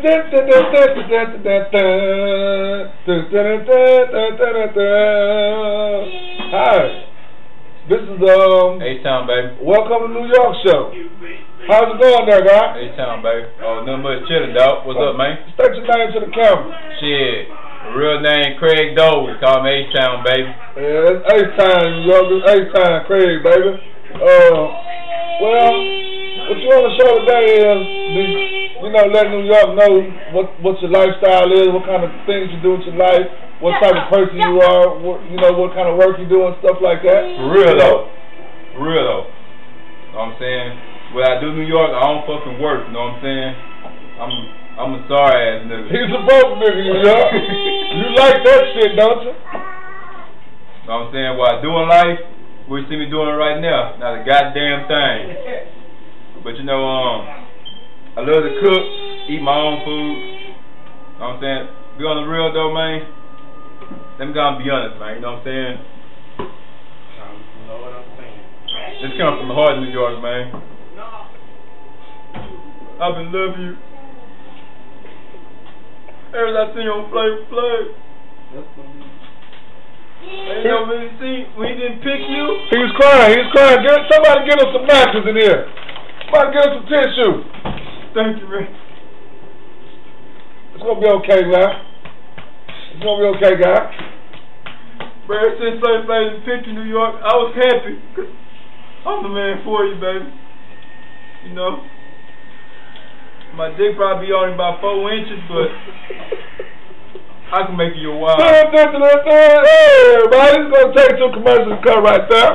Hi, this is H-Town, baby. welcome to New York show. How's it going there, guy? H-Town, baby. Oh, nothing much chilling, dog. What's up, man? State your name to the camera. Shit. Real name Craig Doe. Call me H-Town, baby. Yeah, it's H-Town, New York. It's H-Town, Craig, baby. Well, what you want to show today is, let New York know what your lifestyle is, what kind of things you do with your life, what type of person you are, what kind of work you do and stuff like that. For real, though. For real, though. You know what I'm saying? When I do New York, I don't fucking work, you know what I'm saying? I'm a sorry ass nigga. He's a broke nigga, New York. You like that shit, don't you? You know what I'm saying? What I do in life, we see me doing it right now. Not a goddamn thing. But I love to cook, eat my own food. You know what I'm saying? Be on the real though, man. Let me go and be honest, man. You know what I'm saying? You know what I'm saying. This comes from the heart of New York, man. I've been loving you. Ever since I seen you on Flavor Flav. Ain't no really seen when he didn't pick you. He was crying. Somebody get us some matches in here. Somebody get us some tissue. Thank you, man. It's gonna be okay, man. It's gonna be okay, guy. But ever since Flavor Flav didn't pick you, New York, I was happy. I'm the man for you, baby. You know? My dick probably be only about 4 inches, but I can make you your wife. Hey, everybody, it's gonna take some commercials to cut right there.